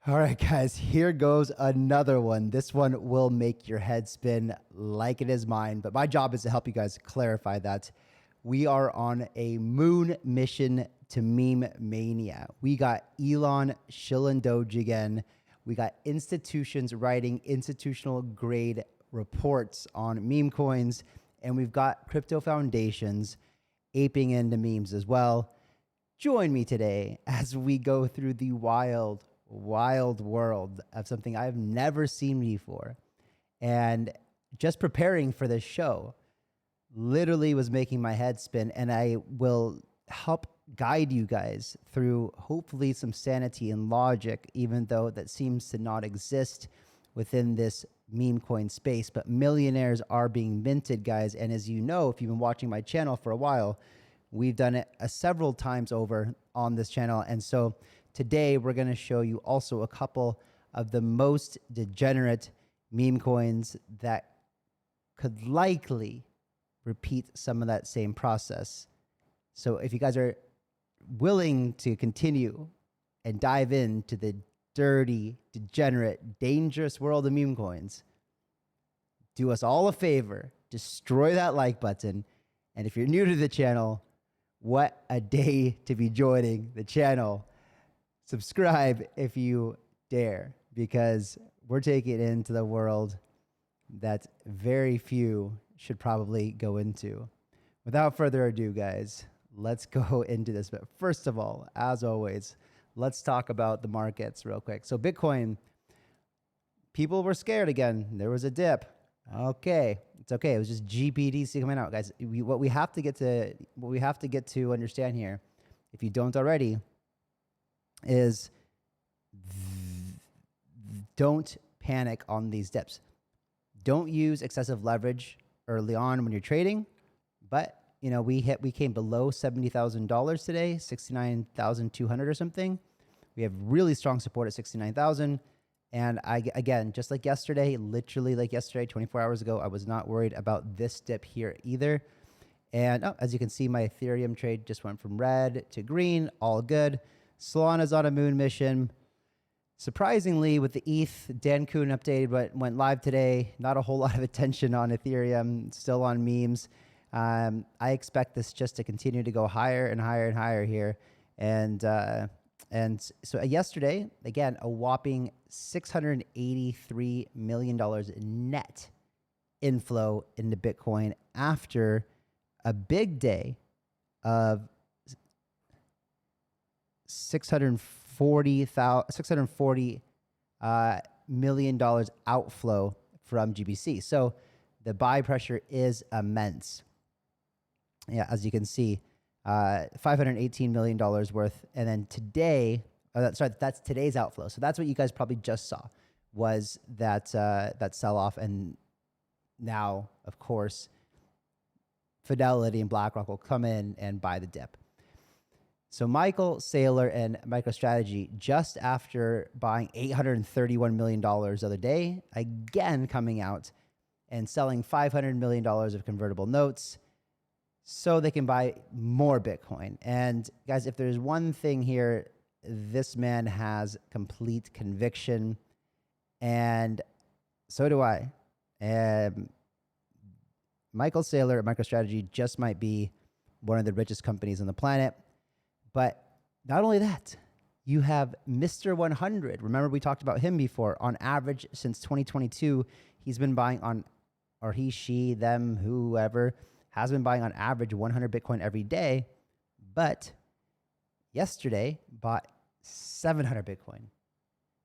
All right, guys, here goes another one. This one will make your head spin like it is mine, but my job is to help you guys clarify that. We are on a moon mission to meme mania. We got Elon shilling Doge again. We got institutions writing institutional grade reports on meme coins, and we've got crypto foundations aping into memes as well. Join me today as we go through the wild world of something I've never seen before. And just preparing for this show literally was making my head spin, and I will help guide you guys through hopefully some sanity and logic, even though that seems to not exist within this meme coin space. But millionaires are being minted, guys. And as you know, if you've been watching my channel for a while, we've done it several times over on this channel. And so today we're going to show you also a couple of the most degenerate meme coins that could likely repeat some of that same process. So if you guys are willing to continue and dive into the dirty, degenerate, dangerous world of meme coins, do us all a favor, destroy that like button. And if you're new to the channel, what a day to be joining the channel. Subscribe if you dare, because we're taking it into the world that very few should probably go into. Without further ado, guys, let's go into this. But first of all, as always, let's talk about the markets real quick. So Bitcoin, people were scared again. There was a dip. Okay, it's okay. It was just GBTC coming out, guys. What we have to get to understand here, if you don't already, is don't panic on these dips. Don't use excessive leverage early on when you're trading. But you know, we came below $70,000 today, 69,200 or something. We have really strong support at 69,000. And again, just like yesterday, literally like yesterday, 24 hours ago, I was not worried about this dip here either. And as you can see, my Ethereum trade just went from red to green, all good. Solana's on a moon mission. Surprisingly, with the ETH, Dan Kuhn updated but went live today. Not a whole lot of attention on Ethereum, still on memes. I expect this just to continue to go higher and higher and higher here. And so yesterday, again, a whopping $683 million net inflow into Bitcoin after a big day of $640 million outflow from GBC. So the buy pressure is immense. Yeah, as you can see, $518 million worth. And then today, that's today's outflow. So that's what you guys probably just saw, was that sell-off. And now, of course, Fidelity and BlackRock will come in and buy the dip. So Michael Saylor and MicroStrategy, just after buying $831 million the other day, again coming out and selling $500 million of convertible notes so they can buy more Bitcoin. And guys, if there's one thing here, this man has complete conviction, and so do I. Michael Saylor at MicroStrategy just might be one of the richest companies on the planet. But not only that, you have Mr. 100. Remember, we talked about him before. On average, since 2022, he's been buying on, or he, she, them, whoever, has been buying on average 100 Bitcoin every day. But yesterday, bought 700 Bitcoin.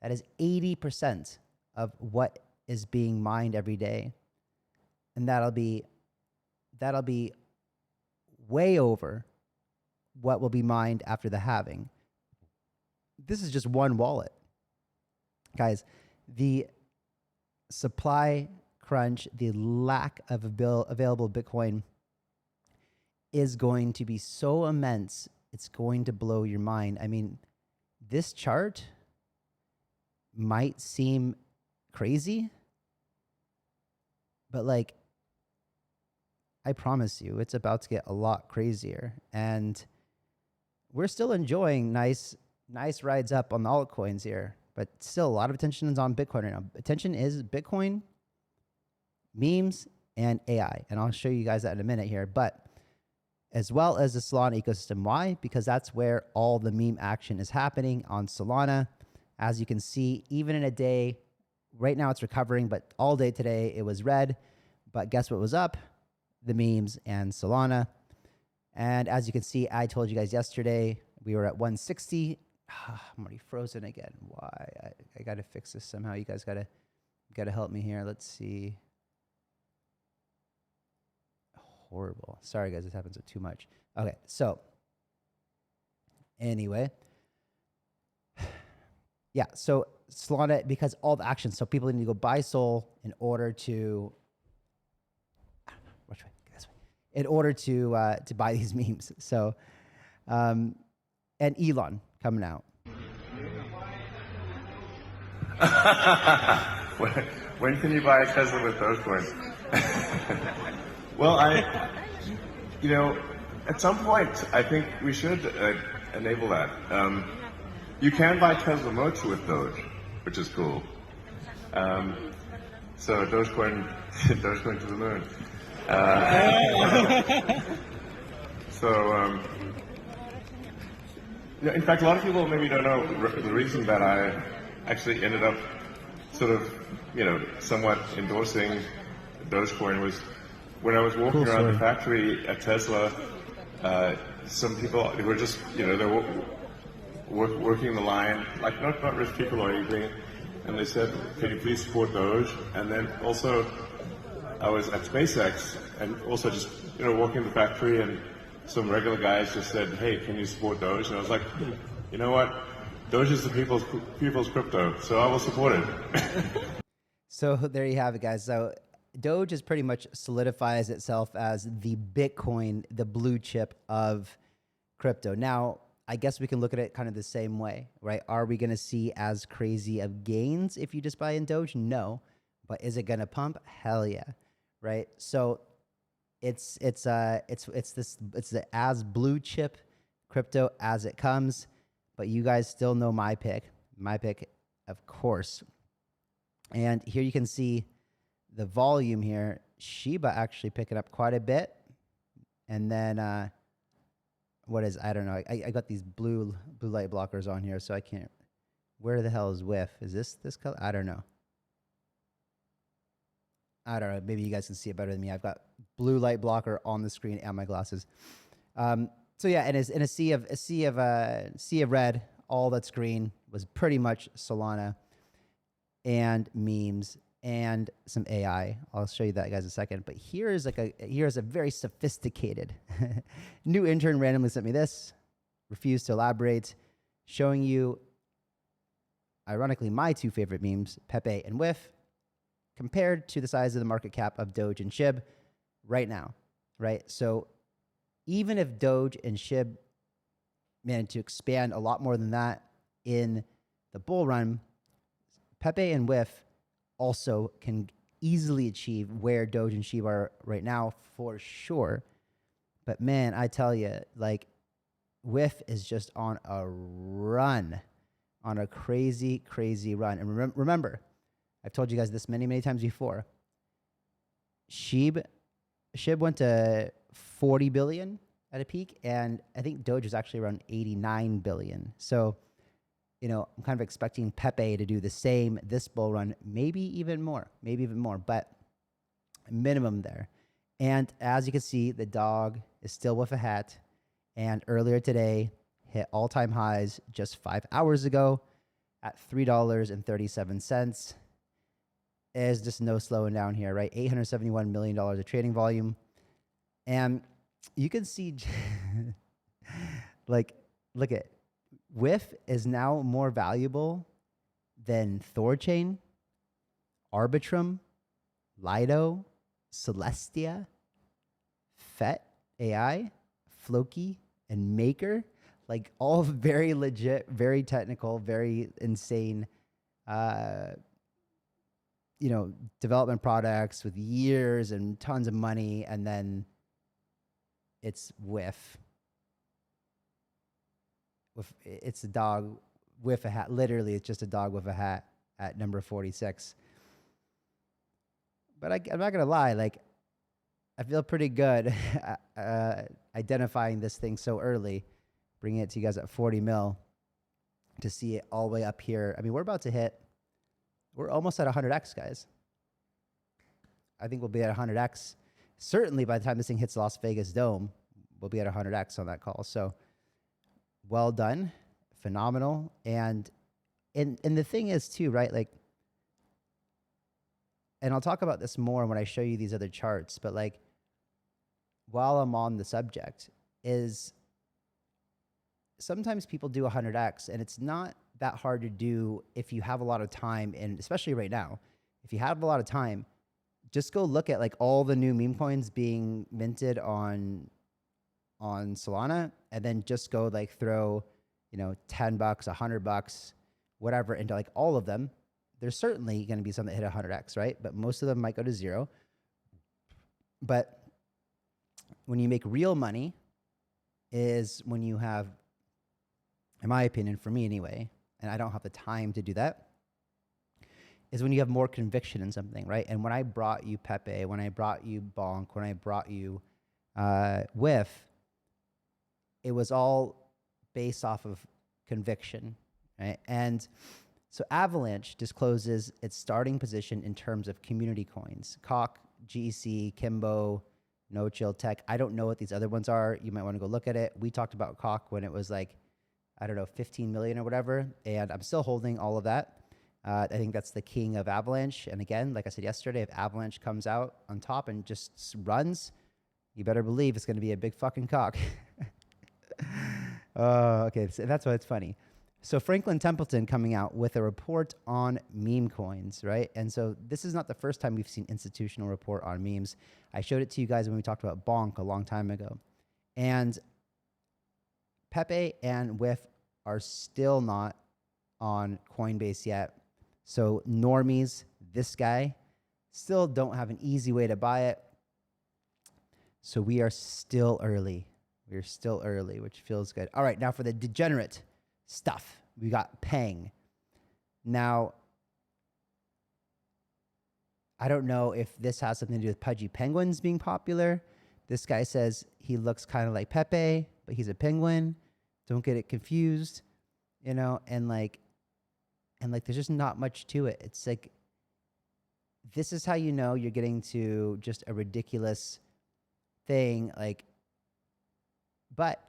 That is 80% of what is being mined every day. And that'll be way over what will be mined after the halving. This is just one wallet. Guys, the supply crunch, the lack of available Bitcoin is going to be so immense, it's going to blow your mind. I mean, this chart might seem crazy, but like, I promise you, it's about to get a lot crazier. And we're still enjoying nice rides up on the altcoins here. but still a lot of attention is on Bitcoin right now. Attention is Bitcoin, memes, and AI. And I'll show you guys that in a minute here. But as well as the Solana ecosystem. Why? Because that's where all the meme action is happening on Solana. As you can see, even in a day, right now it's recovering, but all day today it was red. But guess what was up? The memes and Solana. And as you can see, I told you guys yesterday, we were at 160. I'm already frozen again. Why? I got to fix this somehow. You guys got to help me here. Let's see. Horrible. Sorry, guys. This happens too much. Okay. So anyway, yeah. So Solana, because all the actions, so people need to go buy Sol in order to, which way? This way. In order to buy these memes. So, and Elon coming out. When can you buy a Tesla with Dogecoin? Well, at some point, I think we should enable that. You can buy Tesla Mochi with Doge, which is cool. So Dogecoin to the moon. In fact, a lot of people maybe don't know the reason that I actually ended up sort of, somewhat endorsing Dogecoin was when I was walking around the factory at Tesla, some people who were just, they were working the line, like not rich people or anything, and they said, can you please support Doge? And then also, I was at SpaceX and also just, walking the factory, and some regular guys just said, hey, can you support Doge? And I was like, you know what? Doge is the people's crypto, so I will support it. So there you have it, guys. So Doge is pretty much solidifies itself as the Bitcoin, the blue chip of crypto. Now, I guess we can look at it kind of the same way, right? Are we going to see as crazy of gains if you just buy in Doge? No. But is it going to pump? Hell yeah, right? So it's the as blue chip crypto as it comes. But you guys still know my pick. My pick, of course. And here you can see the volume here. Shiba actually picking up quite a bit. And then, I don't know. I got these blue light blockers on here, so I can't. Where the hell is WIF? Is this color? I don't know. Maybe you guys can see it better than me. I've got blue light blocker on the screen and my glasses. So yeah, and in a sea of red, all that's green was pretty much Solana and memes and some AI. I'll show you that, guys, in a second. But here's a very sophisticated new intern randomly sent me this. Refused to elaborate, showing you, ironically, my two favorite memes, Pepe and WIF, compared to the size of the market cap of Doge and SHIB right now, right? So even if Doge and SHIB managed to expand a lot more than that in the bull run, Pepe and WIF also can easily achieve where Doge and SHIB are right now for sure. But man, I tell you, like, WIF is just on a run, on a crazy, crazy run. And remember, I've told you guys this many, many times before. SHIB went to 40 billion at a peak, and I think Doge was actually around 89 billion. So, I'm kind of expecting Pepe to do the same this bull run, maybe even more, but minimum there. And as you can see, the dog is still with a hat, and earlier today hit all-time highs just 5 hours ago at $3.37. There's just no slowing down here, right? $871 million of trading volume. And you can see, like, look at, WIF is now more valuable than Thorchain, Arbitrum, Lido, Celestia, FET AI, Floki, and Maker. Like, all very legit, very technical, very insane, development products with years and tons of money, and then it's WIF. It's a dog with a hat. Literally, it's just a dog with a hat at number 46. But I'm not gonna lie, like I feel pretty good identifying this thing so early, bringing it to you guys at 40 mil to see it all the way up here. I mean, we're almost at 100x, guys. I think we'll be at 100x. Certainly by the time this thing hits Las Vegas Dome, we'll be at 100x on that call. So well done, phenomenal. And the thing is too, right? Like, and I'll talk about this more when I show you these other charts, but like, while I'm on the subject, is sometimes people do 100x, and it's not that hard to do if you have a lot of time, and especially right now, if you have a lot of time, just go look at like all the new meme coins being minted on Solana, and then just go like throw, $10, $100, whatever, into like all of them. There's certainly going to be some that hit 100x, right? But most of them might go to 0. But when you make real money is when you have, in my opinion, for me anyway, and I don't have the time to do that, is when you have more conviction in something, right? And when I brought you Pepe, when I brought you Bonk, when I brought you Whiff, it was all based off of conviction, right? And so Avalanche discloses its starting position in terms of community coins. Cock, GEC, Kimbo, No Chill Tech. I don't know what these other ones are. You might want to go look at it. We talked about Cock when it was like, 15 million or whatever. And I'm still holding all of that. I think that's the king of Avalanche. And again, like I said yesterday, if Avalanche comes out on top and just runs, you better believe it's going to be a big fucking cock. Okay, so that's why it's funny. So Franklin Templeton coming out with a report on meme coins, right? And so this is not the first time we've seen institutional report on memes. I showed it to you guys when we talked about Bonk a long time ago. And Pepe and Whiff are still not on Coinbase yet. So normies, this guy, still don't have an easy way to buy it. So we are still early. We're still early, which feels good. All right, now for the degenerate stuff, we got Peng. Now, I don't know if this has something to do with pudgy penguins being popular. This guy says he looks kind of like Pepe, but he's a penguin. Don't get it confused, and there's just not much to it. It's like, this is how you know you're getting to just a ridiculous thing, but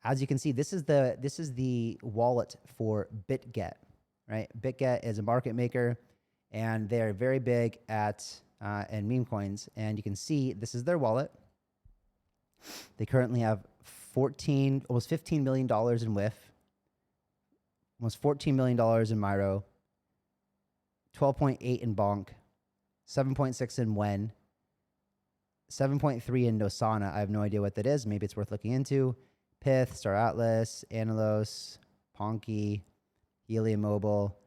as you can see, this is the wallet for BitGet, right? BitGet is a market maker, and they're very big at in meme coins. And you can see this is their wallet. They currently have almost $15 million in Whiff, almost $14 million in Myro, 12.8 in Bonk, 7.6 in Wen, 7.3 in Nosana. I have no idea what that is. Maybe it's worth looking into. Pith, Star Atlas, Analos, Ponky, Helium Mobile,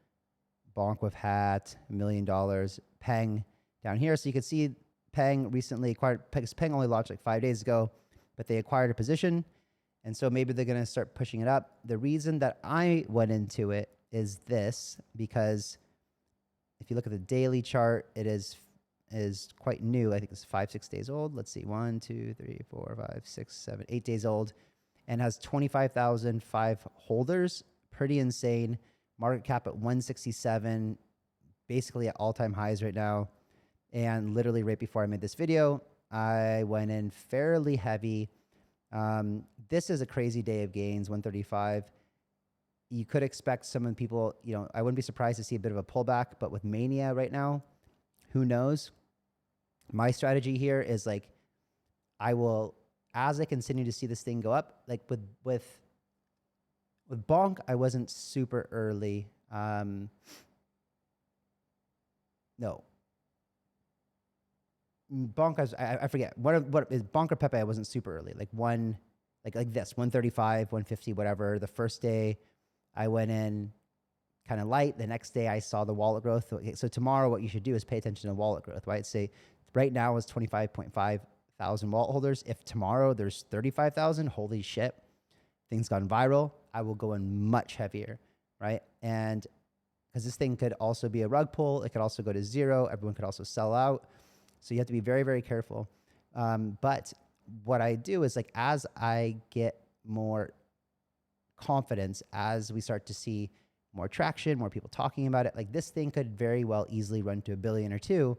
Bonkwifhat, $1 million. Peng down here. So you can see Peng recently acquired. Peng only launched like 5 days ago, but they acquired a position. And so maybe they're going to start pushing it up. The reason that I went into it is this, because if you look at the daily chart, it is quite new. I think it's 5-6 days old. Let's see, 1, 2, 3, 4, 5, 6, 7, 8 days old, and has 25,005 holders. Pretty insane. Market cap at 167, basically at all-time highs right now. And literally right before I made this video, I went in fairly heavy. This is a crazy day of gains, 135. You could expect some of the people, I wouldn't be surprised to see a bit of a pullback, but with Mania right now, who knows? My strategy here is I will, as I continue to see this thing go up, like with Bonk, I wasn't super early. No. Bonk, I forget. What is Bonk or Pepe? I wasn't super early. Like this, 135, 150, whatever. The first day I went in kind of light. The next day I saw the wallet growth. Okay, so tomorrow what you should do is pay attention to wallet growth, right? Say right now is 25.5 thousand wallet holders. If tomorrow there's 35,000, holy shit, things gone viral, I will go in much heavier, right? And because this thing could also be a rug pull, it could also go to zero. Everyone could also sell out. So you have to be very, very careful. But what I do is like, as I get more confidence, as we start to see more traction, more people talking about it, like this thing could very well easily run to $1 billion or $2 billion,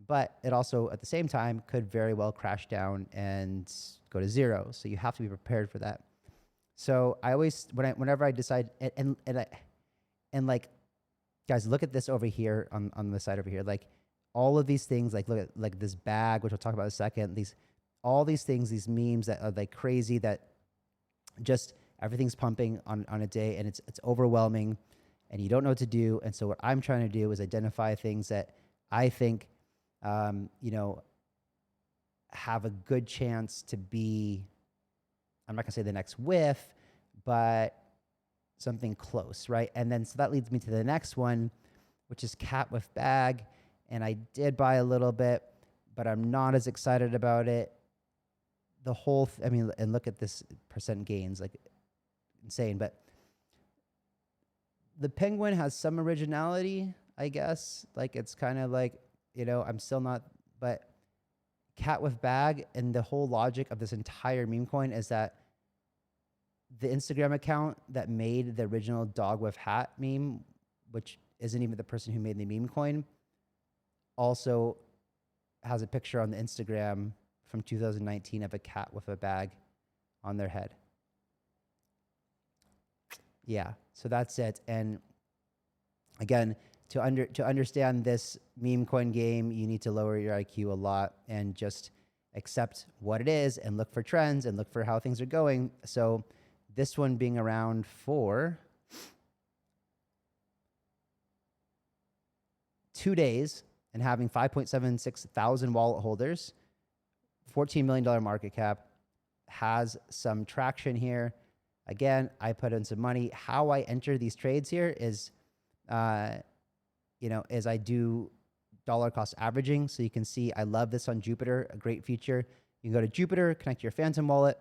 but it also at the same time could very well crash down and go to zero. So you have to be prepared for that. So I always, whenever I decide, and like, guys, look at this over here on the side over here, like all of these things, like look at like this bag, which we'll talk about in a second, all these things, these memes that are like crazy, that just everything's pumping on a day, and it's overwhelming and you don't know what to do. And so what I'm trying to do is identify things that I think, you know, have a good chance to be, I'm not gonna say the next whiff, but something close, right? And then, so that leads me to the next one, which is Catwifbag. And I did buy a little bit, but I'm not as excited about it. The whole, I mean, and look at this percent gains, like insane. But the penguin has some originality, I guess. Like it's kind of like, you know, I'm still not, but Catwifbag, and the whole logic of this entire meme coin is that the Instagram account that made the original Dogwifhat meme, which isn't even the person who made the meme coin, also has a picture on the Instagram from 2019 of a cat with a bag on their head. Yeah, so that's it. And again, to understand this meme coin game, you need to lower your IQ a lot and just accept what it is and look for trends and look for how things are going. So this one being around for 2 days and having 5.76 thousand wallet holders, $14 million market cap, has some traction here. Again, I put in some money. How I enter these trades here is, you know, is I do dollar cost averaging. So you can see, I love this on Jupiter, a great feature. You can go to Jupiter, connect your Phantom wallet,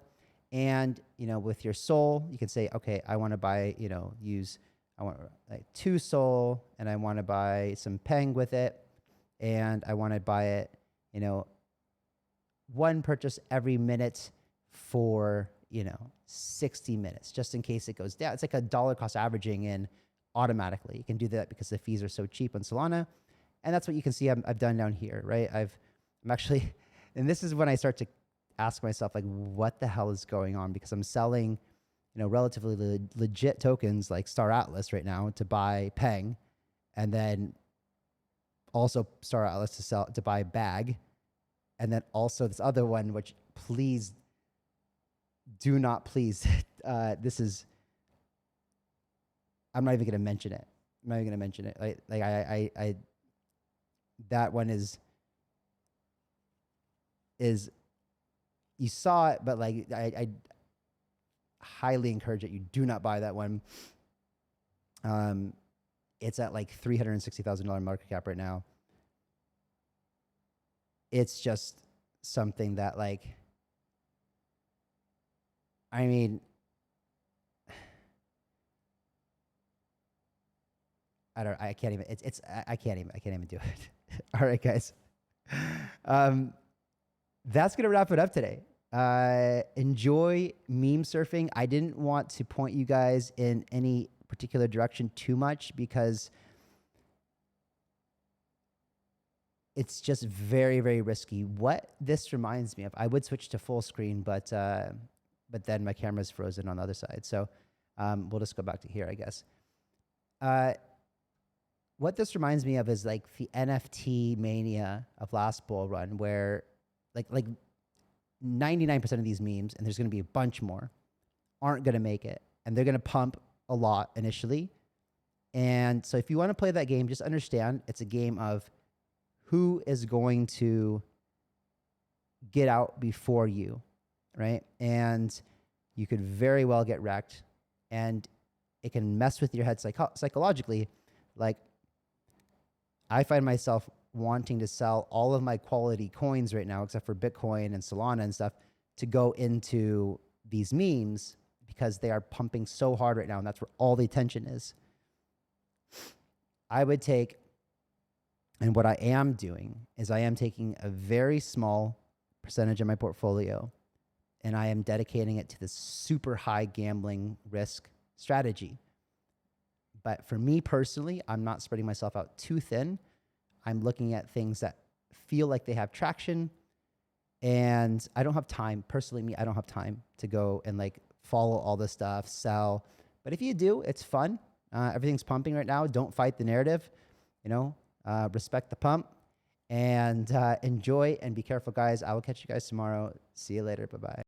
and, you know, with your Sol, you can say, okay, I want to buy, you know, I want like 2 Sol, and I want to buy some Peng with it, and I want to buy it, you know, 1 purchase every minute for, you know, 60 minutes, just in case it goes down. It's like a dollar cost averaging in automatically. You can do that because the fees are so cheap on Solana. And that's what you can see I've done down here, right? I'm actually, and this is when I start to ask myself, like, what the hell is going on? Because I'm selling, you know, relatively legit tokens like Star Atlas right now to buy Peng, and then also Star Atlas to buy Bag, and then also this other one, which please do not this is, I'm not even going to mention it. I'm not even going to mention it. I that one is you saw it, but like I highly encourage it. You do not buy that one. It's at like $360,000 market cap right now. It's just something that, like, I mean, I can't even do it. All right, guys. That's going to wrap it up today. Enjoy meme surfing. I didn't want to point you guys in any particular direction too much because it's just very, very risky. What this reminds me of, I would switch to full screen, but then my camera's frozen on the other side. So we'll just go back to here, I guess. What this reminds me of is like the NFT mania of last bull run, where like 99% of these memes, and there's going to be a bunch more, aren't going to make it, and they're going to pump a lot initially. And so if you want to play that game, just understand it's a game of who is going to get out before you, right? And you could very well get wrecked, and it can mess with your head psychologically. Like, I find myself wanting to sell all of my quality coins right now, except for Bitcoin and Solana and stuff, to go into these memes because they are pumping so hard right now, and that's where all the attention is. I would take, and what I am doing is I am taking a very small percentage of my portfolio and I am dedicating it to this super high gambling risk strategy. But for me personally, I'm not spreading myself out too thin. I'm looking at things that feel like they have traction, and I don't have time. Personally, me, I don't have time to go and like follow all this stuff, sell. But if you do, it's fun. Everything's pumping right now. Don't fight the narrative. Respect the pump, and enjoy and be careful, guys. I will catch you guys tomorrow. See you later. Bye-bye.